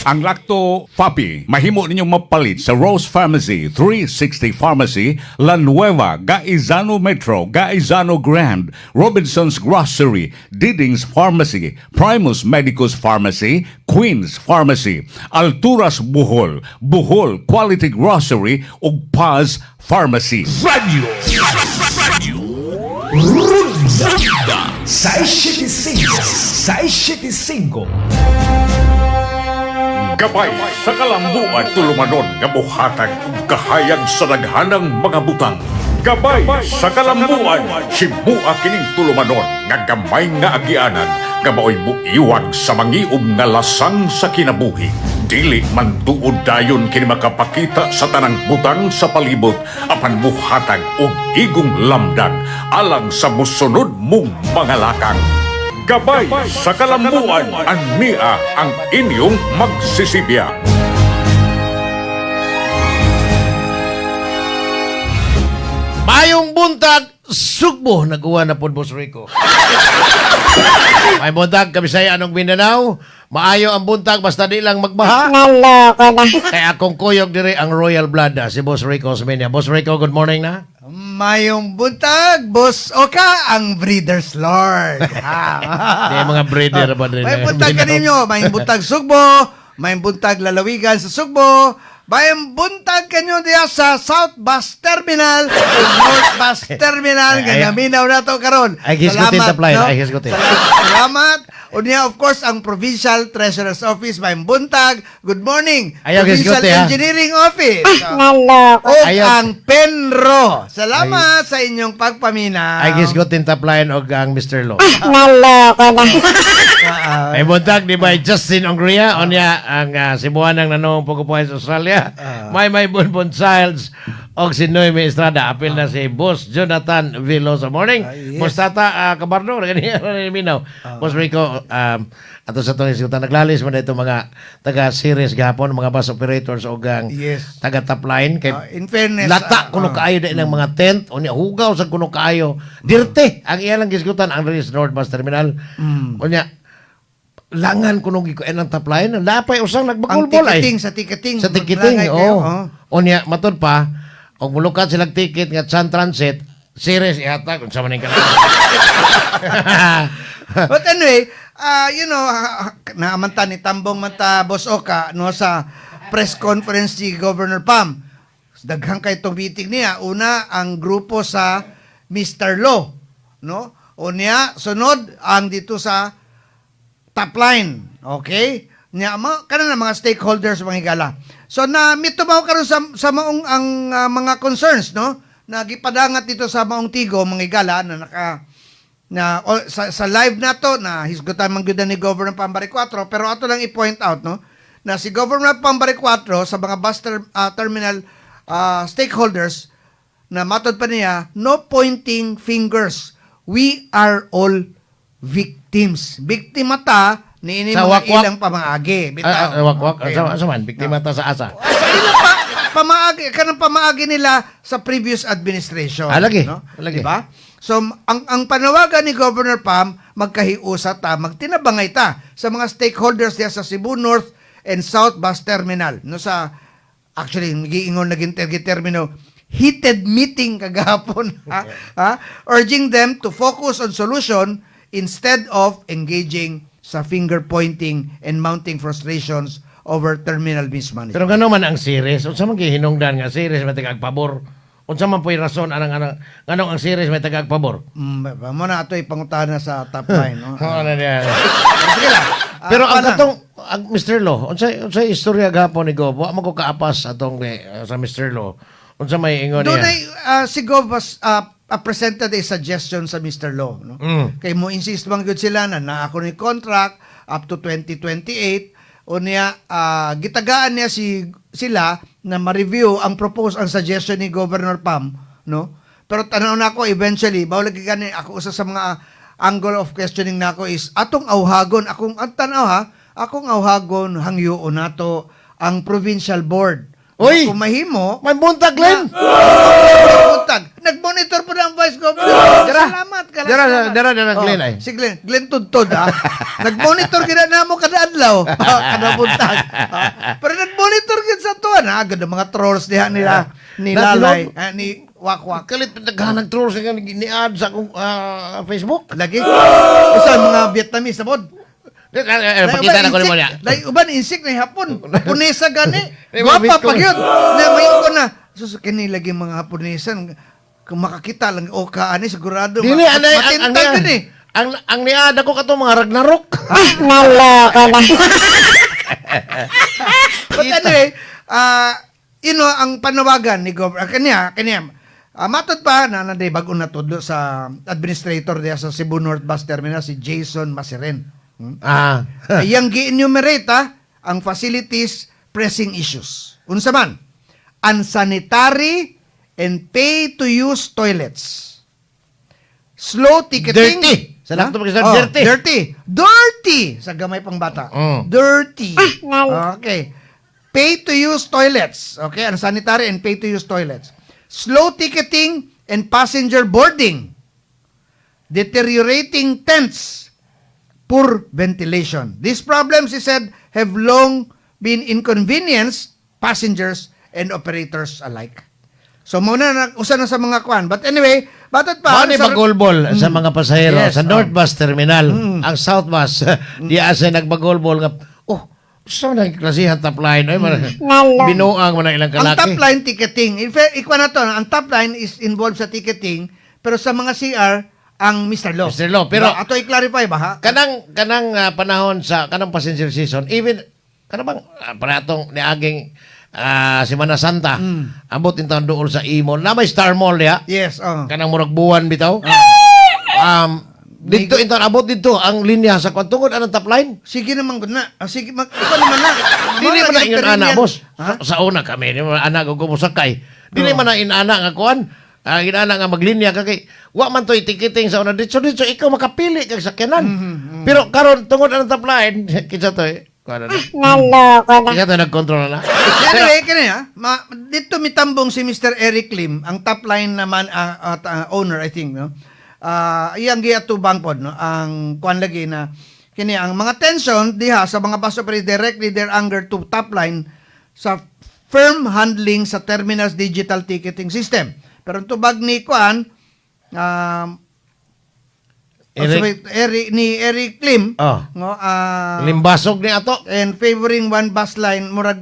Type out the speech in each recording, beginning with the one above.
Ang Lacto Papi, mahimo ninyong mapalit sa Rose Pharmacy, 360 Pharmacy, La Nueva, Gaizano Metro, Gaizano Grand, Robinson's Grocery, Diding's Pharmacy, Primus Medicus Pharmacy, Queen's Pharmacy, Alturas Bohol, Bohol Quality Grocery, ug Paz Pharmacy. Radio Runda 675 Gabay sa kalambuan tulumanon nga buhatag ug kahayag sa daghanang mga butang. Gabay sa kalambuan himua kining tulumanon nga gamay nga agianan nga maoy buiwag sa mangiog nga lasang sa kinabuhi. Dili man tuod dayon kini makapakita sa tanang butang sa palibot apan buhatag og igong lamdag alang sa musunod mong mga lakang. Gabay sa kalambuan, ania ang inyong magsisibya. Mayong buntag, sugbo, naguha na po, Boss Rico. May buntag, Kabisaya, anong Mindanao. Maayo ang buntag, basta di lang magbaha. Naloko na. Kaya akong kuyog dire ang Royal Blood, si Boss Rico Osmeña. Boss Rico, good morning na. Mayong buntag, Boss Oka, ang Breeder's Lord. Di mga breeder ba rin? May buntag ka ninyo, may buntag Sugbo, may buntag lalawigan sa Sugbo, may buntag kanyo diya sa South Bus Terminal, North Bus Terminal, ganyaminaw na to karon. Ay, hisgutin taplay, ay, hisgutin. Salamat. Unya, of course, ang Provincial Treasurer's Office, may buntag. Good morning. Ayaw, Provincial hisgutin, ha? Engineering Office. Naloko. O Ayaw. ang Penro. Salamat sa inyong pagpaminaw. Ay, gisgotin taplayan o ang Mr. Law. Naloko na. Ay, buntag, di ba, Justin Ongria, o niya, ang Cebuanang nanong pagkupuhay sa Australia. May Bonbon Childs, o si Noemi Estrada. Apil na si Boss Jonathan Villosa. Morning. Yes. Boss Tata Cabardo, ganyan, minaw. Boss Rico, ato sa itong isikutan, naglalis mo na itong mga taga-series gapon, mga bus operators o gang Yes. taga-top line. Kay In fairness, lata kuno kaayo din ng mga tent o niya hugaw sa kuno kaayo dirte ang iyalang gisgutan ang Reyes North Bus Terminal o niya langan kuno gikuan ang top line napay usang ang nagbakulbol ay sa ticketing. sa ticketing Maglangay kayo, o niya matod pa og mulukat silang ticket nga Sun Transit series ihatag unsa man ning But anyway, naamanta ni Tambong Mata Boss Oka no sa press conference si Governor Pam. Daghang kay itong meeting niya. Una, ang grupo sa Mr. Law. No? Unya, sunod, ang dito sa top line. Okay? Nya, kanan na mga stakeholders, mga higala. So, mitumaw karon sa maong ang mga concerns, no? Nagipadangat dito sa maong tigo, mga higala, sa live na to, na hisgutan man gyud ni Governor Pambari 4, pero ato lang i-point out, no? Na si Governor Pambari 4 sa mga bus terminal stakeholders na matod pa niya, no pointing fingers. We are all victims. Biktima ta ni ini Sa mga wakwak. ilang pamaagi. wakwak Okay. asa man biktima ta sa asa Sa ilang pamaagi, kanang pamaagi nila sa previous administration. Lagi. No? Lagi. Diba? So, ang panawagan ni Governor Pam, magkahiusa ta, magtinabangay ta sa mga stakeholders niya sa Cebu North and South Bus Terminal. No, actually, nagiingon naging termino, heated meeting kagahapon, urging them to focus on solution instead of engaging sa finger pointing and mounting frustrations over terminal mismanagement. pero gano man ang series unsa man gihinungdan nga series may tagagpabor unsa man po'y rason anang nganong ang series may tagagpabor Mo na ito ipangutana sa top line. No? Ano niya? Sige lang. Pero ang Paano? katong ang Mr. Law, unsa istorya gapon ni Go? Wa man ko kaapas atong sa Mr. Law. Unsa may ingon Doon niya? ay si Gov was presented a suggestion sa Mr. Law. No? Kay mo insist bang good sila na ako ni contract up to 2028 o niya gitagaan niya sila na ma-review ang ang suggestion ni Governor Pam, no? Pero tanaw na ako eventually, bawal lagi gani ako usa sa mga angle of questioning nako is atong awhagon akong akong awhagon hangyoon nato ang provincial board. Uy! Kung mahimo, May buntag Glenn. buntag. nag-monitor po na ang Vice Governor. Salamat ka lang. Dara, Glenn, ay. Si Glenn Tudtod, ha? Nag-monitor gina na mo kada adlaw. Kada buntag. Pero nag-monitor gina sa tuwan, ha? Ganda mga trolls diha nila. Ni Lalay, ni Wakwak. Kalit naghanag trolls nga ni-add sa akong Facebook. Lagi. Isa mga Vietnamese na bod. Pakita na ko ni mo niya. Dahil uban insik na hapon. Punesa gani. Ay, Guwapa mabit ko. pag yun. Na may ko na. Susukin nila lagi mga Haponesan. Kung makakita lang o kaani sigurado. Dili, anay, Matintag yun eh. ang niada ko kato mga Ragnarok. Naloko na. But anyway, ang panawagan ni Governor, kanya, matod pa na nanday bago na todo sa administrator diya sa Cebu North Bus Terminal, si Jason Masiren. Yang gi-enumerate ang facilities pressing issues. Unsa man, unsanitary and pay-to-use toilets. Slow ticketing. Dirty. Sa laptop kasi dirty. Dirty. Sa gamay pang bata. Dirty. Okay. Pay-to-use toilets. Okay, unsanitary and pay-to-use toilets. Slow ticketing and passenger boarding. Deteriorating tents. Poor ventilation. These problems, he said, have long been inconvenienced passengers and operators alike. So, muna usa na sa mga kwan. But anyway, batat pa. Mani bagolbol sa mga pasahero Yes, sa North Bus Terminal. Ang South Bus, di asa nagbagolbol nga, gusto na klasihan top line. Ay, binuang mo na ilang Ang kalaki. top line ticketing. In fact, ikwa na to, ang top line is involved sa ticketing, pero sa mga CR, ang Mr. Law. Mr. Law, pero- ato i-clarify ba, ha? Kanang panahon sa kanang passenger season, even kanang bang paratong niaging Semana Santa, abot in taon doon sa Imol na may Star Mall ya. Yes, Kanang murag buwan bitaw. Dito in taon abot dito ang linya sa kwantungod anong top line. Sige naman gud na. Sige, ikaw naman na. Dili man na ingon ana boss. Ha? Sa una kami, di man ana ko gumusakay. Dili man na inana nga kuan. Ginana nga maglinya ka kay wa man toy ticketing sa una dito ikaw makapili kag sakyanan. Pero karon tungod anong top line kinsa toy kuan na. Naloko na. Kinsa toy nagkontrol na. Anyway, kanya, dito mitambong si Mr. Eric Lim, ang top line naman, owner, I think, no? Iyang giatubang pod, no? Ang kuan lagi na, kini ang mga tension diha sa mga bus operators directly their anger to top line sa firm handling sa terminal's digital ticketing system. Pero ang tubag ni kuan, Eric Lim, no, Limbasog ni ato. and favoring one bus line, murag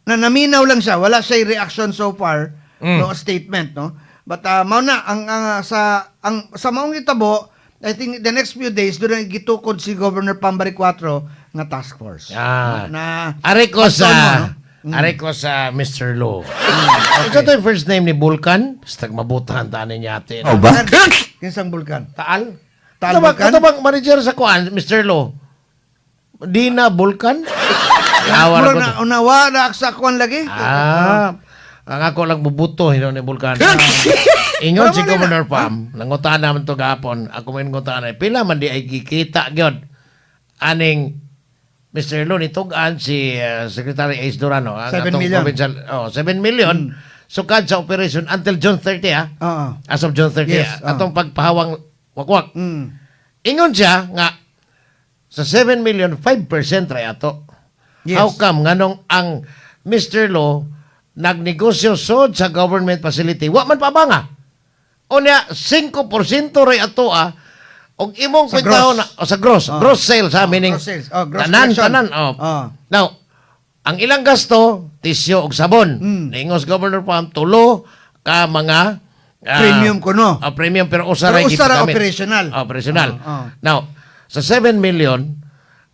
na naminaw lang siya, wala siya reaction so far, no statement, no. But mao na sa maong itabo, I think the next few days doon gitukod si Governor Pambari 4 nga task force. Na Are ko sa Paton mo, Are ko sa Mr. Law. Ito to yung first name ni Vulcan. Basta mabutan tanin niya atin. Kinsang bulkan? Taal? Taal Vulcan? Ito bang manager sa kuan, Mr. Law? Dina Vulcan? Nawar ko. Unawa na sa kuan lagi. Ang ako lang bubuto hino ni Vulcan. Ingon si Governor Pam, nangutaan naman to gapon. Ako man ngutaan pila man di ay kikita gyud aning Mr. Lo nitugan si Secretary Ace Durano. 7 million. 7 million. Sukad sa operation until June 30 As of June 30 Yes, atong pagpahawang wakwak. Mm. Ingon siya nga sa 7 million 5% ray ato. Yes. How come nganong ang Mr. Lo nagnegosyo sod sa government facility wa man pabanga. Unya 5% ray ato og imong Sa kwentaho gross. na sa gross sales meaning gross sales. Gross tanan collection. Now ang ilang gasto tisyo og sabon niingos Governor Pam tulo ka mga Premium kuno. Premium pero usa Pero ray usa ra gigamit. operational. Operational. Now sa 7 million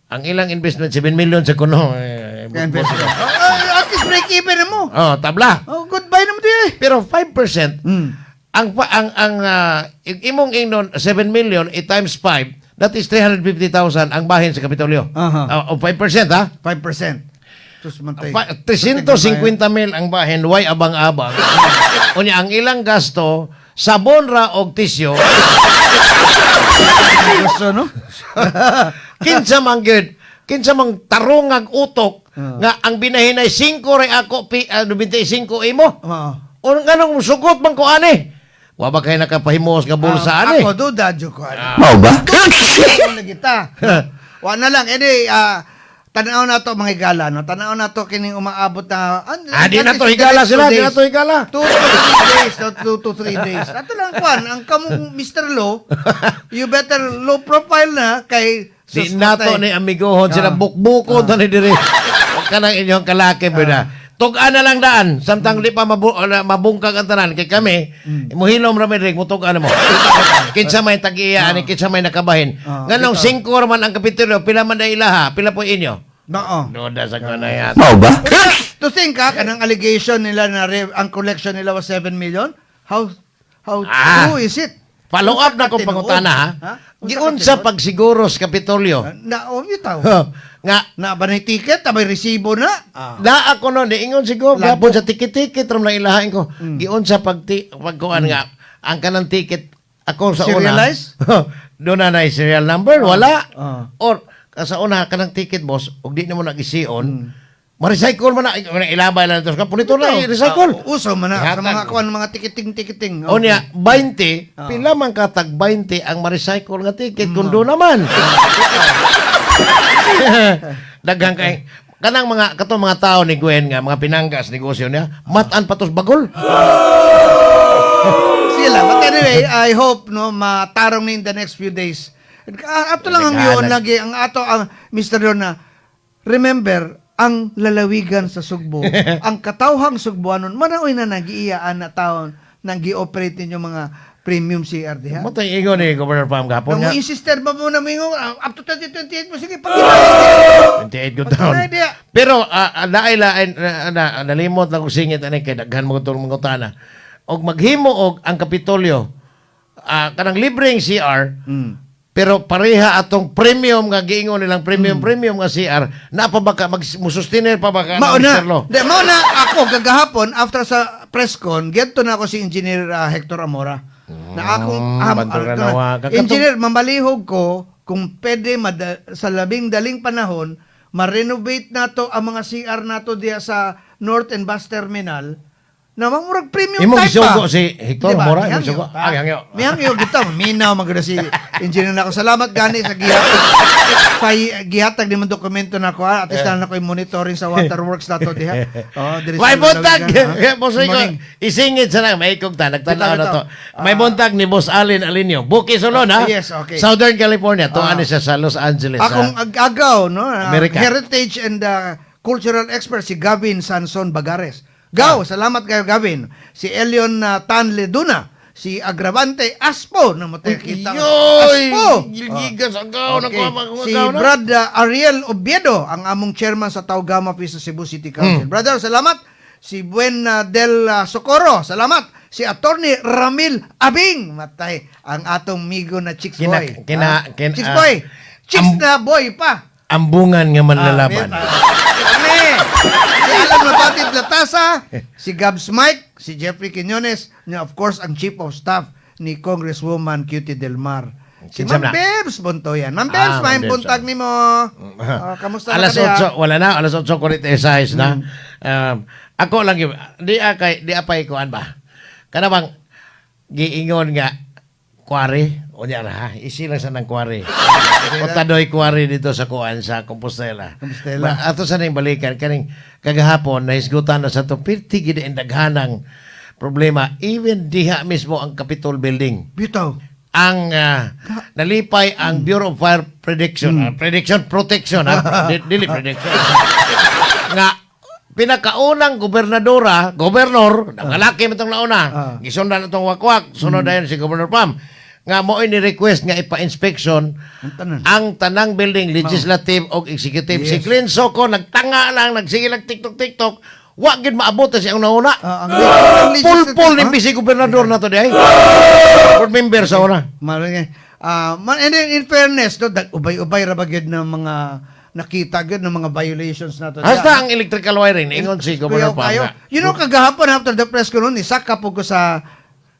ang ilang investment 7 million sa kuno At least break even mo. tabla. Goodbye naman di eh. Pero 5% ang yung imong ingnon 7 million times 5 that is 350,000 ang bahin sa Kapitolyo. O 5% ha? 5%. Sus mantay. 350,000 ang bahin way abang-abang. Unya ang ilang gasto sabon ra og tisyo Gusto, no? kinsa man gyud kinsa mang tarungag utok nga ang binahin ay 5 ray ako 25 imo. O nganong sugot man ko ani? Wa ba kayo nakapahimos nga bulsa ani? Ako, duda, Joko. Mao ba? Ako na kita. Wa na lang. Anyway, tanaw na to mga higala, no? Tanaw na to kining umaabot na... Di na to higala sila, di na to higala. 2 to 3 days, 2 to 3 days. Ato lang, Kwan, ang kamong Mr. Lo, you better low profile na kay... Di sus, nato matay. ni amigohon sila bukbukon tani diri. Huwag ka nang inyong kalaki bida. Tug-an na lang daan, samtang di pa mabungkag ang tanan kay kami, muhilom ra mi mo tug-an mo. Kinsa may tag-iya ani kinsa may nakabahin. Nganong 5 man ang kapitulo, pila man na ilaha, pila po inyo? Oo. Noda sa kanaya. Mao ba? To think kanang allegation nila na ang collection nila was 7 million? How true is it? Follow up na kung pangutana ha. Giunsa pagsiguro sa Kapitolyo. Na bitaw. Nga Na ba na ticket, na may resibo na? na ako no ingon siguro gapon sa ticket ram na ilahain ko. Giunsa pagkuan nga ang kanang ticket ako sa Serialize? una. Doon na serial number wala. Ah. Or sa una kanang ticket boss ug di na mo nag-ision. Ma-recycle man na ilabay lang ito. Punito na i-recycle. Uso man na sa Hatag. mga kuan mga ticketing. O niya, 20, pila man katag 20 ang ma-recycle nga ticket kung doon naman. Daghang kay kanang katong mga tao ni Gwen nga mga pinanggas negosyo niya, matan patos bagol. Sila. But anyway, I hope no matarong ni in the next few days. Ato lang ang yun lagi ang ato ang Mr. Ron remember ang lalawigan sa Sugbo, ang katawhang Sugbuanon, manaoy na nag-iiyaan na taon nang gi-operate ninyo mga premium CR diha. Matay ingon ni Governor Pam gapon Nang nga. mo insister ba mo na mingo up to 2028 mo sige pag 28 good down. Pag-inay diha. Pero naailain nalimot lang ko singit ani kay daghan mo tong mga utana. Og maghimo og ang Kapitolyo kanang libreng CR. Pero pareha atong premium nga giingon nilang premium nga CR na pa baka musustainer pa baka Mauna. Mr. Lo? Mauna ako gagahapon after sa press con, get na ako si Engineer Hector Amora. Na akong bantal na nawa. Engineer mamalihog ko kung pwede sa labing daling panahon ma-renovate nato ang mga CR nato diya sa North and Bus Terminal na mamurag premium Imong type gisugo pa. si Hector Diba? Mora, Mihangyo. imong gisugo. Hangyo. Mihangyo kita, minaw maganda si engineer nako. Salamat gani sa gihatag ni mga dokumento nako at least na ako yung monitoring sa waterworks nato diha. Oh, diri sa May buntag. Lalawigan, Boss Good Rico, morning. isingit sa nang may kog ta nagtanaw Bitaw, na to. bitaw. May buntag ni Boss Alin Alinio. Buki Solon ha. Yes, okay. Southern California, tuan siya sa Los Angeles. Akong agaw, no? Amerika. Heritage and cultural expert si Gavin Sanson Bagares. Gaw, salamat kayo Gavin. Si Elion Tan Leduna, si Agravante Aspo na mo tayo kita. Yoy! Aspo. Gilgigas ang gaw ng Okay. Si Brad Ariel Obiedo, ang among chairman sa Taugama Office sa Cebu City Council. Brother, salamat. Si Buen del Socorro, salamat. Si Attorney Ramil Abing, matay ang atong migo na Chicks Boy. Chicks Boy. Chicks na boy pa. Ambungan nga manlalaban. Kami. Si Alan Mapatid Latasa, si Gabs Mike, si Jeffrey Quinones, and of course, ang Chief of Staff ni Congresswoman Cutie Del Mar. Si Kinsa Ma'am na? Bebs Bontoyan. Ma'am Bebs, Ma'am may Bebs, buntag ni mo. Kamusta na Alas ka 8, wala na, alas 8 ko rin size na. Ako lang yun, di apay kuan ba? Kana bang, giingon nga, kwari, o niya na ha, isi lang sa ng kwari. O tadoy kwari dito sa kuan sa Compostela. Compostela. Ato sa nang balikan, kaning kagahapon, nahisgutan na sa ito, pirti gid ang daghanang problema, even diha mismo ang Capitol Building. Bitaw. Ang nalipay ang Bureau of Fire Protection Protection dili prediction nga pinakaunang gobernador nangalaki matong nauna gisundan atong wakwak sunod dayon si Governor Pam nga mo ini request nga ipa-inspection ang tanang building legislative o executive. Si Clint Soco nagtanga lang nagsige lang TikTok wa gid maabot sa siyang nauna. Ang Pul ni bisi gobernador na to di ay. Board member sa una. Maraming. And then, in fairness, no, ubay-ubay ra ba gyud ng mga nakita gyud ng mga violations nato. Hasta ang electrical wiring ingon si Governor Pam. nga. You know, kagahapon after the press ko noon, isaka po ko sa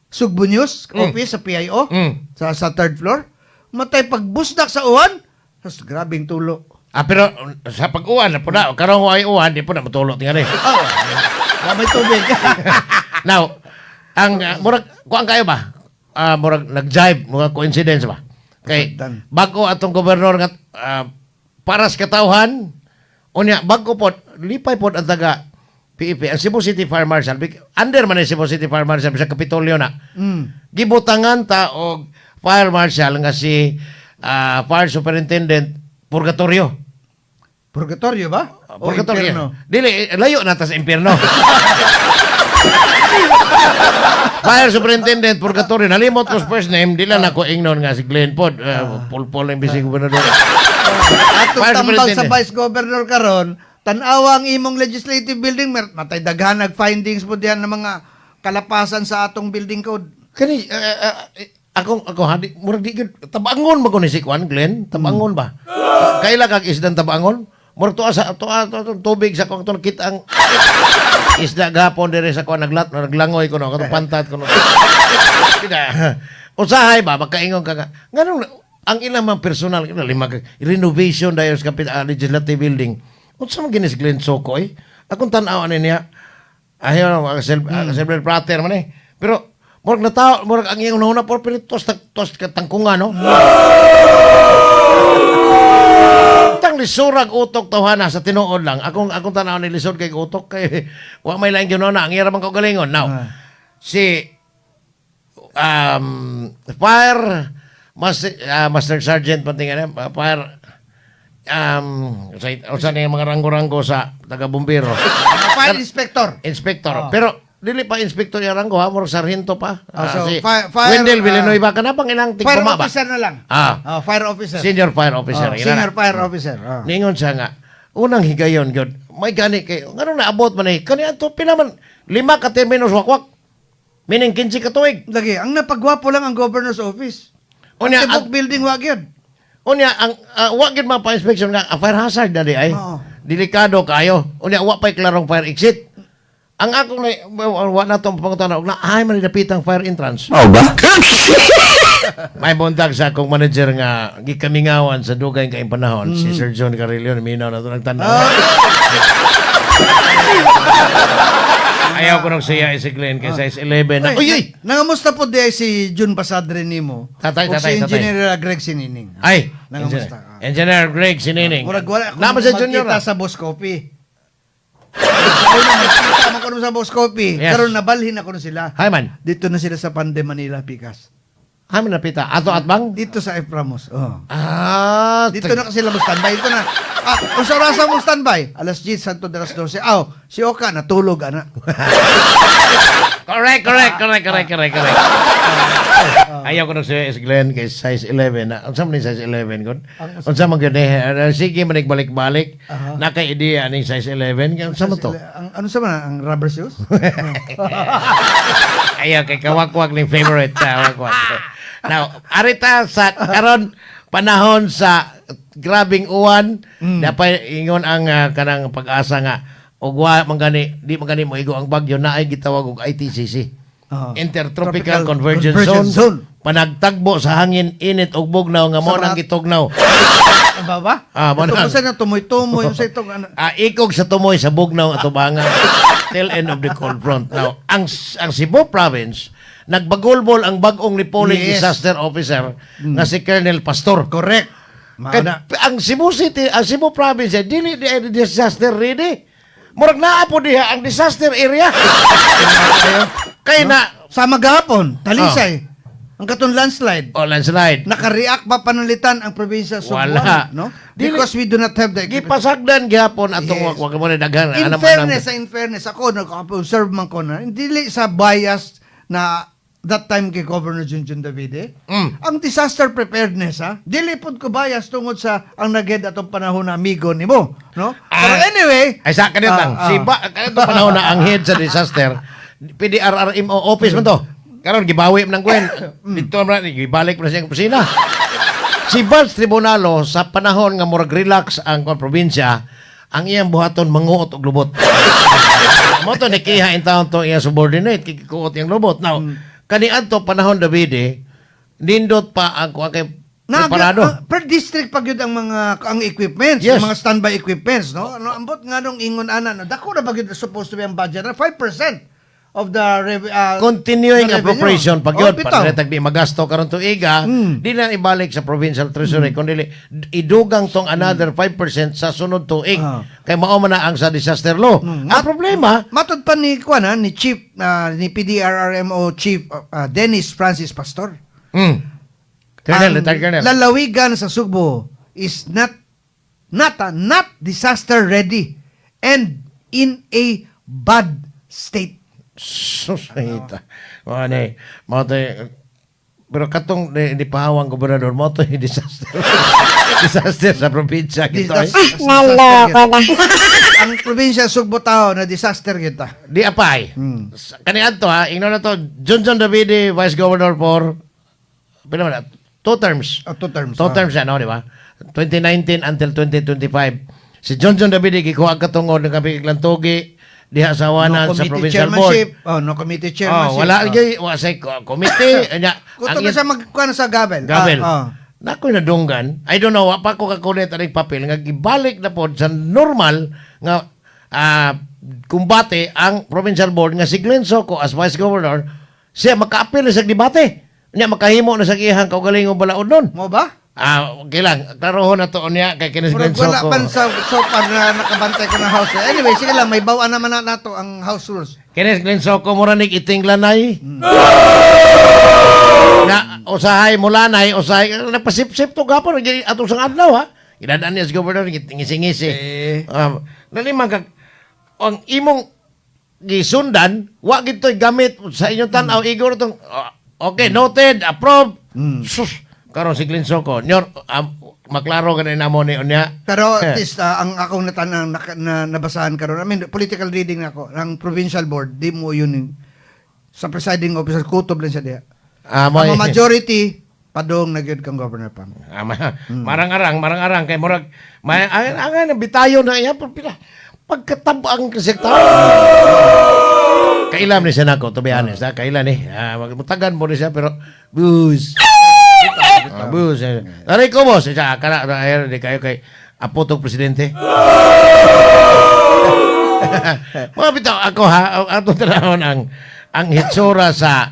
Sugbo News office sa PIO sa third floor. Matay pagbusdak sa uwan. Tapos grabing tulo. Pero sa pag-uwan na po na, karong ay uwan, di po na matulog tingali. May tubig. Now, Ang murag kuan kayo ba? Murag nag-jive, murag coincidence ba? Kay Dan. bago atong gobernador nga para sa katawhan unya bago pod lipay pod ang taga PEP ang Cebu City Fire Marshal under man ang Cebu City Fire Marshal sa Kapitolyo na gibutangan ta og Fire Marshal nga si Fire Superintendent Purgatorio. Purgatorio ba? O Purgatorio. impyerno? Dili, layo na ta sa impyerno. Fire Superintendent Purgatorio. Nalimot ko sa first name, dila na ko ingnon nga si Glenn Pod. Pulpol ang bisig gobernador. Ato Fire tambal sa Superintendent. Vice Governor karon, tan-awa ang imong legislative building, matay daghanag findings po diyan ng mga kalapasan sa atong building code. Kani, ako hadi, murag di gid tabangon mo ko ni si Kwan, Glenn? Tabangon ba? Kaila kag isdan tabangon? Murag tuwa sa tubig sa kong kita ang isda gapon dire sa kuan naglangoy ko no katong pantat ko no. Kida. Usahay ba makaingon ka nga. Nganong ang ilang mga personal lima renovation dayon sa legislative building. Unsa man ginis Glenn Sokoy? Akong tan-aw ani niya. Ayaw na self prater man eh. Pero murag natao murag ang iyong nahuna por tos katangkungan no. Tang lisurag utok tawhana sa tinuod lang. Akong tanaw ni lisod kay utok kay wa may lain gyud na ang ira man kaugalingon. Now, si Fire Master Sergeant patingan Fire sa na yung mga ranggo-ranggo sa taga-bumbero. Fire inspector. Inspector. Pero dili pa inspector yung ranggo ha, murag sarhento pa. So, Si fire, Wendell Villanueva ka na bang ilang Fire tigpama ba? officer na lang. Fire officer. Senior fire officer. Senior fire officer. Ningon siya nga, unang higayon, God, may gani kayo. Ngano na abot man eh. Kani ato, pila man, 5 ka terminos wakwak. Mining 15 ka tuig. Lagi, ang napagwapo lang ang governor's office. Unya, Ang tibok building wag yun. Unya, ang wag yun mga pa-inspection nga, fire hazard na di ay. Oo. Delikado kayo. Unya, wa pa'y klarong fire exit. Ang akong wa na itong pangutana, na ay man napitang fire entrance. Oh ba? May buntag sa akong manager nga gikamingawan sa dugay kaing panahon si Sir John Carrillo minaw na ito nagtanaw. Ayaw ko nang siya si Glenn kay size 11 na. Uy! Nangamusta po di si Jun Pasadre nimo? Tatay, O tatay, si tatay. Engineer Greg Sinining. Ay! Nangamusta? Engineer Greg Sinining. Murag wala ako Nama sa junior magkita na. sa Boss Coffee. Una magkita man ko sa Boss Coffee. Yes. Karon nabalhin ako na sila. Hi man. Dito na sila sa Pande Manila, Pikas. Hamin na pita. Ato at bang? Dito sa Eframos. Oh. Dito Dito na kasi sila mo standby. Ito na. Kung sa oras mo standby, alas 10, santo de alas 12. Si Oka natulog, ana. Correct. Ayaw ko nang siya si Glenn kay size 11 na. Unsa man ni size 11 kon? Unsa man gyud sige man balik-balik. Naka-idea ning size 11. Unsa man to? Ano sa man? Ang rubber shoes? Ayaw kay kawakwak ning favorite kawakwak. Now, arita sa karon panahon sa grabing uwan, dapat ingon ang kanang pag-asa nga ug wa di man gani mo igo ang bagyo na ay gitawag og ITCC. Intertropical Tropical Convergence Convergence Zone. Zone. Panagtagbo sa hangin, init ug bugnaw nga mo Sa nang mga- gitugnaw. Ba ba? Mo Ito nang. kasi na tumoy-tumoy sa itong ano. Ikog sa tumoy sa bugnaw at tubangan. Till end of the cold front. Now, ang Cebu province nagbagulbol ang bagong Lipoling Yes. Disaster Officer na si Colonel Pastor. Correct. Kay, Maana. ang Cebu City, ang Cebu province, dili di disaster ready. Murag naa po diha ang disaster area. Kay na Sa magahapon, Talisay. Ang katong landslide. landslide. Naka-react ba panalitan ang probinsya sa Wala. Cebu, no? Dili- Because we do not have the equipment. Gipasagdan gihapon atong Yes. wag mo na daghan. In Ano man fairness, in fairness, ako, nag-observe man ko na, hindi sa bias na that time kay Governor Junjun Davide, ang disaster preparedness, dili pod ko bias tungod sa ang naghead atong panahon na amigo nimo, no? Pero anyway, Ay sa kanito lang. Si kanito panahon na ang head sa disaster. PDRRMO office man to. Karon gibawi man ng Gwen. Dito man gibalik man siya ang opisina. Si Vance Tribunalo sa panahon nga murag relax ang probinsya, ang iyang buhaton manguot og lubot. Mo to nikiha in town to iyang subordinate kikuot iyang lubot. Now, kaniadto panahon Davide, nindot pa ang kuha kay preparado. per district pag yun ang mga ang equipments, Yes. yung mga standby equipments, no? Ano ambot nga nung ingon ana, no? Dako na pag yun supposed to be ang budget na 5% continuing the revenue. appropriation pag Oh, yun, bitaw. para tagdi magasto karon tuiga, di na ibalik sa provincial treasury kundi idugang tong another 5% sa sunod tuig. Kay mao man na ang sa disaster law. Ang problema, Matod pa ni ni Chief ni PDRRMO Chief Dennis Francis Pastor. Colonel, Ang retired Colonel. lalawigan sa Sugbo is not disaster ready and in a bad state. Susahita. Mo pero katong ni pahawang gobernador mo to disaster. Disaster sa probinsya kito. Naloko na. Ang probinsya Sugbo tao na disaster kita. Di apay. Kaniad to ha, ingno na to, John Davide, Vice Governor for, pila man na, 2 terms. 2 terms. 2 terms yan, no, di ba? 2019 until 2025. Si John Davide, gikuha katungod ng kapiglang tugi, diha sa awanan sa provincial board. No committee chairmanship. Wala say committee. Kuto na siya magkuha sa Gabel. Gabel. Nakoy nadunggan. I don't know, pa ko kakulit aning papel nga gibalik na pod sa normal nga kumbate ang provincial board nga si Glenn Soco as vice governor, siya maka-appeal sa debate. Nya makahimo na sa iyang kaugalingong balaod nun. Mo ba? Okay lang. Klarohon na to niya kay Kenneth Glenn Murag wala Soco. pan sa sopa na nakabantay ko ng house. Anyway, sige lang, may bawaan naman na nato ang house rules. Kenneth Glenn Soco mura nig itinglanay. Na usahay mulanay, usahay nagpasip-sip to gapon atong sang adlaw ha. Idadaan niya sa governor ngisi-ngisi. Nalimang kag ang imong gisundan, wa gito'y gamit sa inyong tanaw igor tong okay, noted, approved. Sus, karon si Glenn Soco, nyor maklaro ganin namo ni unya. Pero at least ang akong nabasahan karon, I mean political reading ako, ang provincial board di mo yun sa presiding officer kutob lang siya diha. Ang majority padong nagyud kang Governor Pam. Marang-arang kay murag ang bitayo na iya pila pagkatabang kasi tao. Kailan ni siya nako, to be honest, kailan magmutagan mo ni siya pero booze. Booze. Aray ko boss, siya kana di kayo kay apotong presidente. Mga bitaw ako ato tanawon ang hitsura sa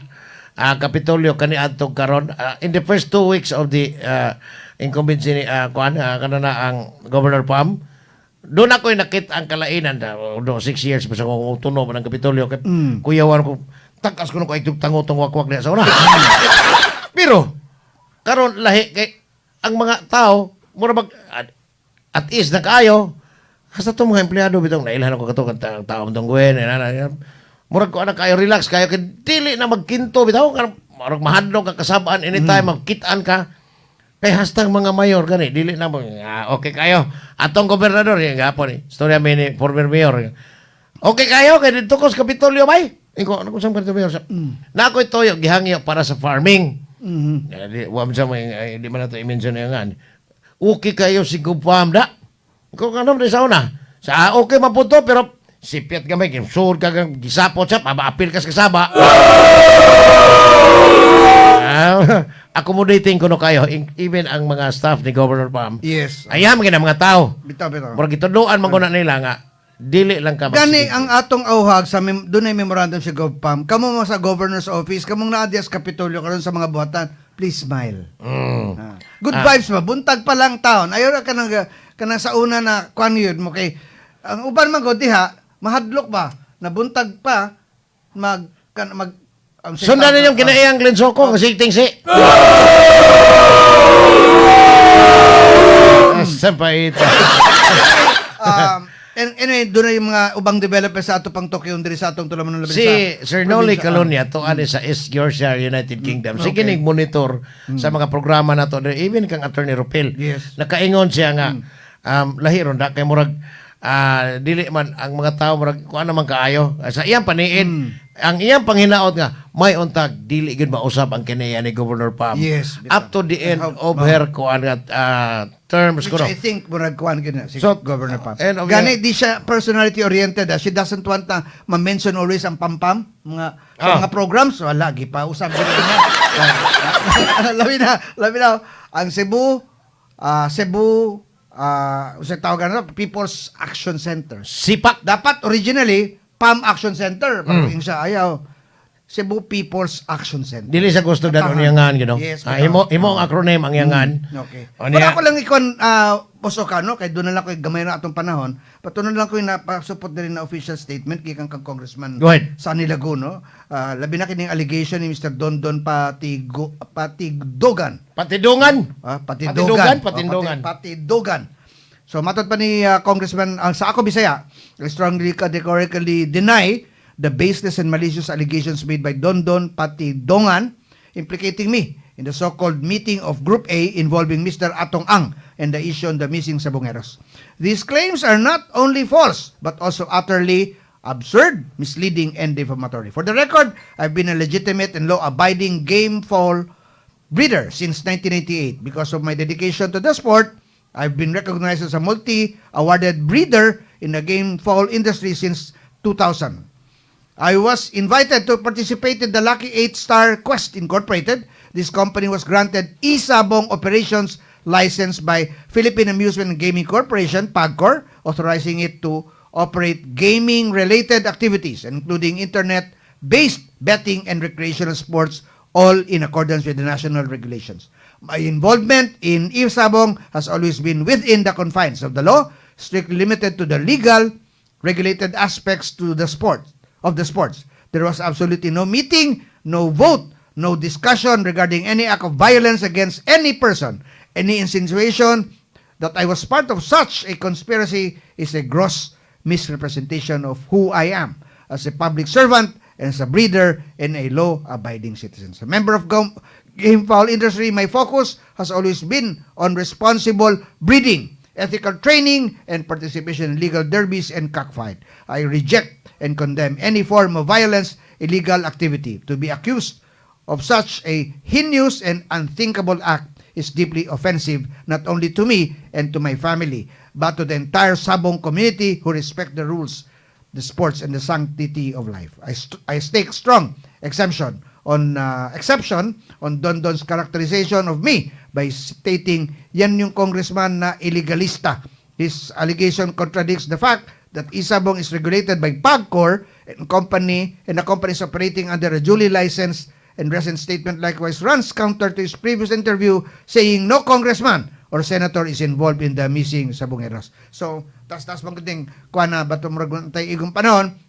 Kapitolyo kani adtong karon in the first 2 weeks of the incumbency ni kanana ang Governor Pam. Doon ako nakita ang kalainan 6 years pa sa kong tunog ng Kapitolyo kay kuyawan ko takas ko ko tangotong wakwak diha sa una. Pero karon lahi kay ang mga tao mura mag at is na kaayo hasta to mga empleyado bitong nailhan ko kato kan tao tong gwen murag ko anak kayo relax kayo kay dili na magkinto bitaw murag mahadlok ka kasabaan anytime magkitaan ka. Kay hastang mga mayor gani dili na mo okay kayo atong gobernador yung gapon storya ni former mayor okay kayo kay dito ko sa Kapitolyo bay iko ano sa Kapitolyo na ako toyo gihangyo para sa farming wa man sa di man nato i-mention nga okay kayo si Gupam da ko kanom di sa una sa okay maputo pero sipyat gamay sur ka gisapot sa pabaapil ka sa kasaba. Accommodating ko no kayo even ang mga staff ni Governor Pam. Yes. Ayam gina mga tao. Bitaw. Murag gituduan man guna nila nga dili lang ka Gani ang atong auhag sa dunay memorandum si GovPam. Kamo mo sa governor's office, kamong naadya sa Kapitolyo karon sa mga buhatan, please smile. Good vibes ba? Buntag pa lang taon. Ayaw na kanang sa una na kwan yun mo kay ang uban man gud diha mahadlok ba? Nabuntag pa sundan ninyong kinaiyang Glenn Soco kasi tingsi. Sampay ito. Anyway, doon na yung mga ubang developers sa ato pang Tokyo diri sa atong tulaman ng Si Sir Noli Calonia to ani sa East Yorkshire United Kingdom. Sige ning monitor sa mga programa nato even kang Attorney Ropel. Yes. Nakaingon siya nga lahi ron da kay murag dili man ang mga tao murag kuan naman kaayo sa iyang paniid ang iyang panghinaot nga may untag dili gid mausab ang kinaya ni Governor Pam Yes, up to the end of her kuan terms which kuno. I think murag kuan gina si So, Governor Pam. and of Gani di siya personality oriented. She doesn't want na ma-mention always ang pampam mga sa mga programs wala gi pa usab gid niya. Labi na ang Cebu sa tawagan na People's Action Center. Sipak Dapat originally PAM Action Center. Parang siya, ayaw. Cebu People's Action Center. Dili sa gusto danon yangan gino. Yes, Imo ang acronym ang yangan. Okay. O Wala niya- ko lang ikon Osokano, kay doon na lang ko gamay na atong panahon. Patunan lang ko yung napasupot na rin na official statement kay kang Congressman Go ahead. Sunny Laguno. Labi na kining allegation ni Mr. Dondon Patigdogan. Patidungan. Patidogan. Patindungan. Patidogan. So matod pa ni Congressman sa ako Bisaya, I strongly categorically deny the baseless and malicious allegations made by Dondon Patidongan implicating me in the so-called meeting of Group A involving Mr. Atong Ang and the issue on the missing Sabongeros. These claims are not only false but also utterly absurd, misleading, and defamatory. For the record, I've been a legitimate and law-abiding game fowl breeder since 1998. Because of my dedication to the sport, I've been recognized as a multi-awarded breeder in the game fowl industry since 2000. I was invited to participate in the Lucky 8-Star Quest Incorporated. This company was granted Isabong Operations License by Philippine Amusement and Gaming Corporation, PAGCOR, authorizing it to operate gaming-related activities, including internet-based betting and recreational sports, all in accordance with the national regulations. My involvement in Isabong has always been within the confines of the law, strictly limited to the legal, regulated aspects to the sports. There was absolutely no meeting, no vote, no discussion regarding any act of violence against any person. Any insinuation that I was part of such a conspiracy is a gross misrepresentation of who I am as a public servant and as a breeder and a law-abiding citizen. As a member of game fowl industry, my focus has always been on responsible breeding, ethical training, and participation in legal derbies and cockfight. I reject and condemn any form of violence, illegal activity. To be accused of such a heinous and unthinkable act is deeply offensive not only to me and to my family, but to the entire Sabong community who respect the rules, the sports, and the sanctity of life. I stake strong exception on Dondon's characterization of me by stating yan yung congressman na illegalista. His allegation contradicts the fact that Isabong is regulated by PAGCOR and the company is operating under a duly licensed and recent statement likewise runs counter to his previous interview saying no congressman or senator is involved in the missing Sabongeros. So, tas magandang kuha na bato murag tayo igong panahon.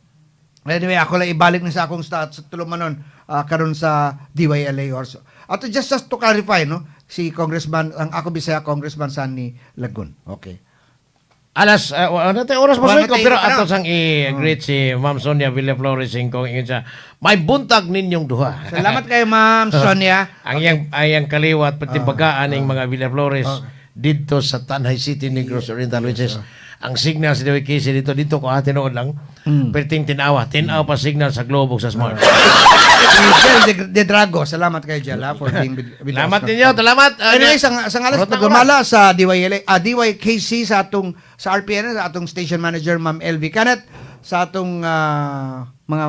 Anyway, ako lang ibalik ni sa akong sa tulumanon karon sa DYLA also. At just to clarify, no, si Congressman, ang ako Bisaya, Congressman Sunny Lagun. Okay. Alas, ano tayo oras Wala mo ko, tayo pero ano. ato sang i-greet si Ma'am Sonia Villaflores kung ingin siya, may buntag ninyong duha. Salamat kayo, Ma'am Sonia. ang iyang kaliwat, pati bagaan ng mga Villaflores dito sa Tanay City, Negros Oriental, which is ang signal sa DWKC dito ko tinood lang. Perting tinawa pa signal sa globe sa smart. Jel de Drago, salamat kayo, Jel, for being with us. Salamat ninyo, salamat. Anyway, sa ngalas pagumala sa DYKC sa RPN, sa atong station manager Ma'am LV Canet, sa atong mga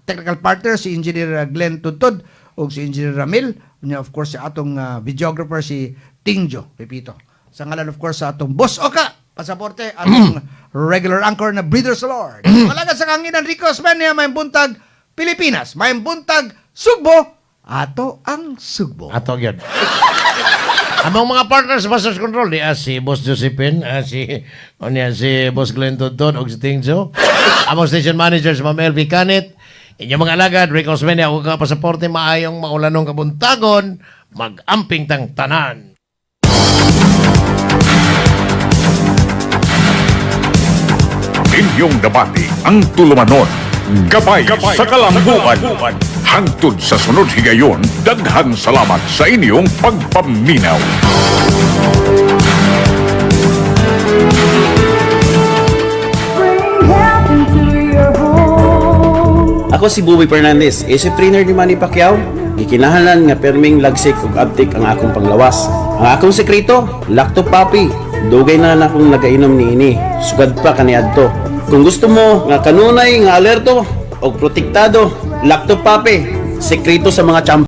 technical partners si Engineer Glenn Tuntod o si Engineer Ramil, of course sa atong videographer si Tingjo Pepito. Sa ngalan of course sa atong boss Oka Pasaporte, atong regular anchor na Breeders Lord. Malaga sa kanginan Rico Osmeña, may buntag Pilipinas, may buntag Sugbo, ato ang Sugbo. Ato yun. Among mga partners sa Masters Control, si Boss Josephine, si Boss Glenn Toddon, o si Tingjo. Among station managers, Ma'am LV Canet, inyong mga alagad, Rick Osmeña, o Pasaporte, maayong maulanong kabuntagon, mag-amping tang tanan. Inyong debate ang tulumanon. Gabay sa kalambuan. Hangtod sa sunod higayon, daghang salamat sa inyong pagpaminaw. Ako si Buboy Fernandez, isip trainer ni Manny Pacquiao. Gikinahanglan nga perming lagsik ug abtik ang akong panglawas. Ang akong sekreto, Lacto Papi. Dugay na akong nagainom niini. Sugad pa kaniadto. Kung gusto mo nga kanunay nga alerto o protektado, Lacto Papi. Sekreto sa mga champ